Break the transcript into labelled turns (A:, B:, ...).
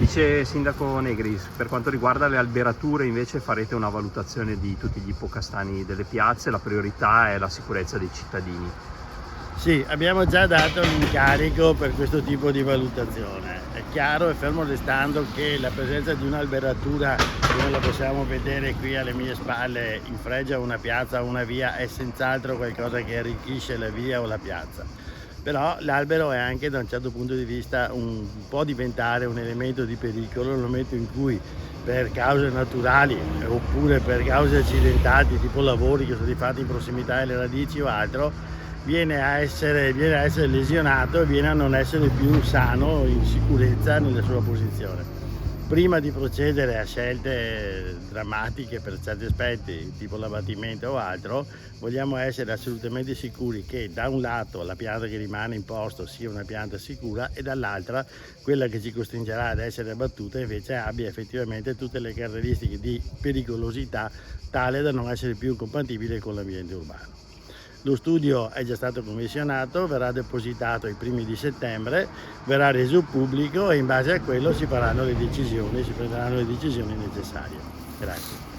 A: Dice Sindaco Negri, per quanto riguarda le alberature invece farete una valutazione di tutti gli ippocastani delle piazze, la priorità è la sicurezza dei cittadini.
B: Sì, abbiamo già dato l'incarico per questo tipo di valutazione. È chiaro e fermo restando che la presenza di un'alberatura, come la possiamo vedere qui alle mie spalle, in fregio a una piazza o una via, è senz'altro qualcosa che arricchisce la via o la piazza. Però l'albero è anche, da un certo punto di vista, può diventare un elemento di pericolo nel momento in cui, per cause naturali oppure per cause accidentali, tipo lavori che sono stati fatti in prossimità alle radici o altro, viene a essere lesionato e viene a non essere più sano, in sicurezza nella sua posizione. Prima di procedere a scelte drammatiche per certi aspetti, tipo l'abbattimento o altro, vogliamo essere assolutamente sicuri che da un lato la pianta che rimane in posto sia una pianta sicura e dall'altra quella che ci costringerà ad essere abbattuta invece abbia effettivamente tutte le caratteristiche di pericolosità tale da non essere più compatibile con l'ambiente urbano. Lo studio è già stato commissionato, verrà depositato ai primi di settembre, verrà reso pubblico e in base a quello si prenderanno le decisioni necessarie. Grazie.